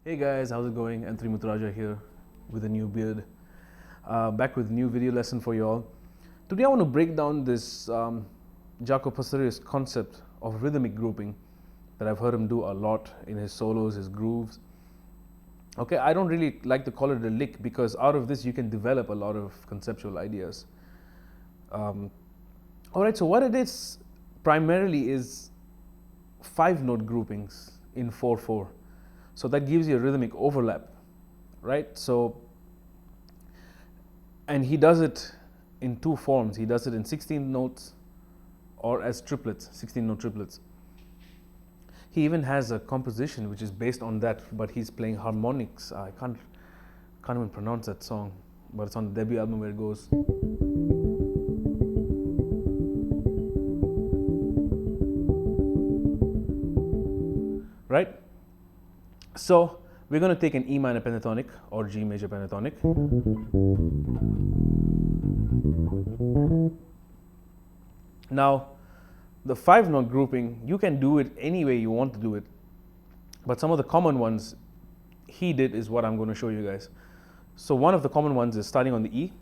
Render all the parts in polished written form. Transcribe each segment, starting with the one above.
Hey guys, how's it going? Muthurajah here with a new beard. Back with a new video lesson for you all. Today I want to break down this Jaco Pastorius concept of rhythmic grouping that I've heard him do a lot in his solos, his grooves. Okay, I don't really like to call it a lick because out of this you can develop a lot of conceptual ideas. Alright, so what it is primarily is 5-note groupings in 4/4. So that gives you a rhythmic overlap, right? So, and he does it in two forms. He does it in 16 notes or as triplets, 16-note triplets. He even has a composition which is based on that, but he's playing harmonics. I can't even pronounce that song, but it's on the debut album where it goes. Right? So we're going to take an E minor pentatonic or G major pentatonic. Now, the 5-note grouping, you can do it any way you want to do it, but some of the common ones he did is what I'm going to show you guys. So one of the common ones is starting on the E.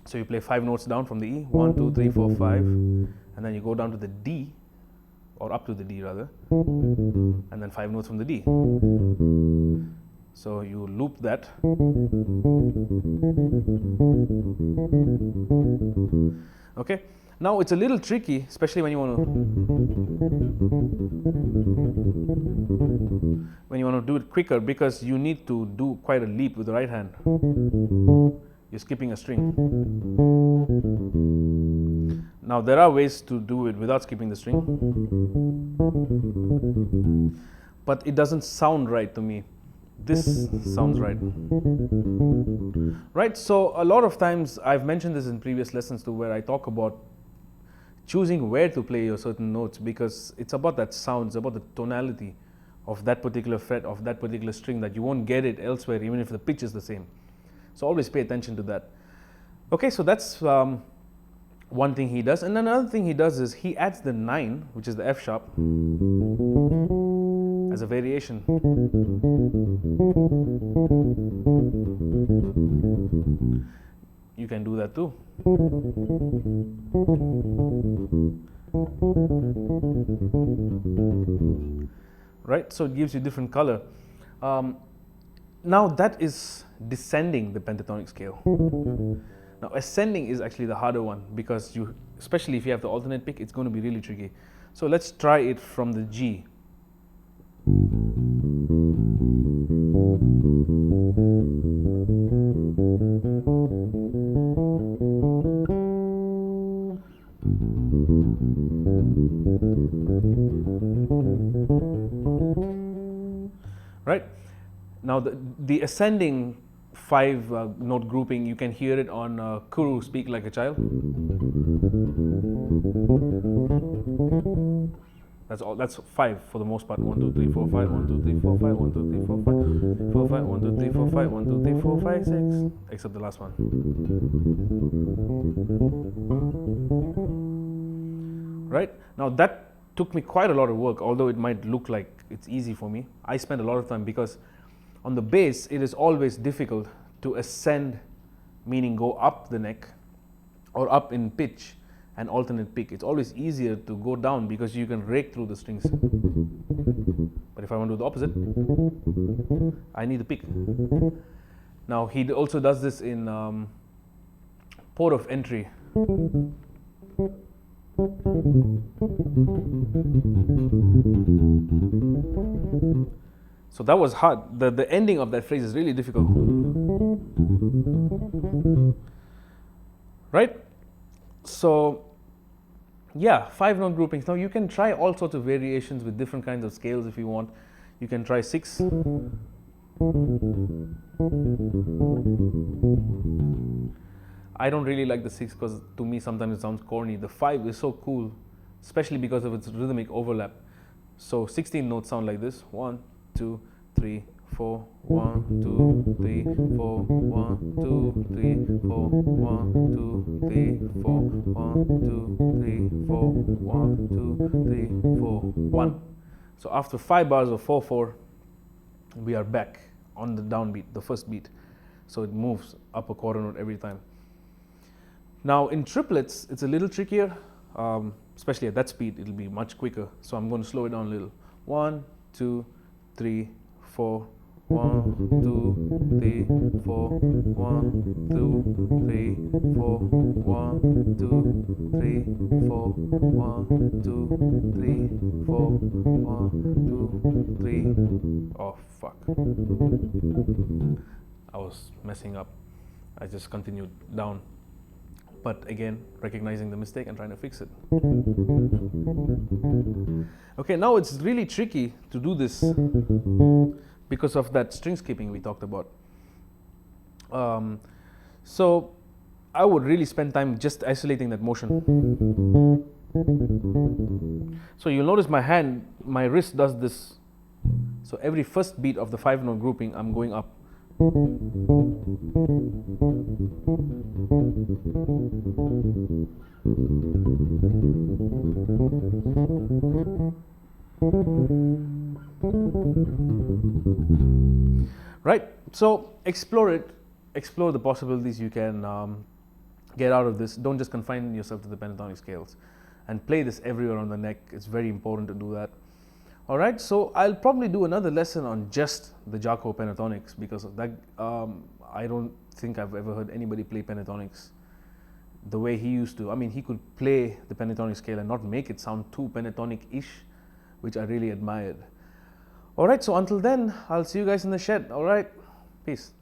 So you play 5 notes down from the E, 1, 2, 3, 4, 5, and then you go down to the D, or up to the D rather, and then 5 notes from the D. So you loop that. Okay, now it's a little tricky, especially when you want to do it quicker, because you need to do quite a leap with the right hand. You're skipping a string. Now there are ways to do it without skipping the string, but it doesn't sound right to me. This sounds right. Right, so a lot of times, I've mentioned this in previous lessons too, where I talk about choosing where to play your certain notes, because it's about that sound, it's about the tonality of that particular fret, of that particular string, that you won't get it elsewhere even if the pitch is the same. So always pay attention to that. Okay, so that's one thing he does. And another thing he does is he adds the 9, which is the F sharp, as a variation. You can do that too. Right, so it gives you different color. Now that is descending the pentatonic scale. Now ascending is actually the harder one, because you, especially if you have the alternate pick, it's going to be really tricky. So let's try it from the G. Right? Now the ascending 5-note grouping, you can hear it on Kuru, Speak Like a Child. That's all. That's 5 for the most part. 1, 2, 3, 4, 5. 1, 2, 3, 4, 5. 1, 2, 3, 4, 5. 4, 5. 1, 2, 3, 4, 5. 1, 2, 3, 4, 5, 6. Except the last one. Right? Now that took me quite a lot of work, although it might look like it's easy for me. I spent a lot of time, because on the bass it is always difficult to ascend, meaning go up the neck or up in pitch and alternate pick. It's always easier to go down because you can rake through the strings. But if I want to do the opposite, I need the pick. Now he also does this in Port of Entry. So that was hard. The ending of that phrase is really difficult. Right? So yeah, 5-note groupings. Now you can try all sorts of variations with different kinds of scales if you want. You can try 6. I don't really like the 6 because to me sometimes it sounds corny. The 5 is so cool, especially because of its rhythmic overlap. So 16 notes sound like this. 1, 2, 3, 4, 1, 2, 3, 4, 1, 2, 3, 4, 1, 2, 3, 4, 1, 2, 3, 4, 1, 2, 3, 4, 1. So after 5 bars of 4/4, we are back on the downbeat, the first beat. So it moves up a quarter note every time. Now in triplets, it's a little trickier, especially at that speed, it'll be much quicker. So I'm going to slow it down a little. 1, 2, 3, 4. 1, 2, 3, 4. 1, 2, 3, 4. 1, 2, 3, 4. 1, 2, 3, 4. 1, 2, 3. Oh fuck! I was messing up. I just continued down. But again, recognizing the mistake and trying to fix it. Okay, now it's really tricky to do this because of that string skipping we talked about. So I would really spend time just isolating that motion. So you'll notice my hand, my wrist does this. So every first beat of the 5-note grouping, I'm going up. Right, so explore it, explore the possibilities you can get out of this. Don't just confine yourself to the pentatonic scales, and play this everywhere on the neck. It's very important to do that. All right, so I'll probably do another lesson on just the Jaco pentatonics, because of that, I don't think I've ever heard anybody play pentatonics the way he used to. I mean, he could play the pentatonic scale and not make it sound too pentatonic-ish, which I really admired. All right, so until then, I'll see you guys in the shed. All right, peace.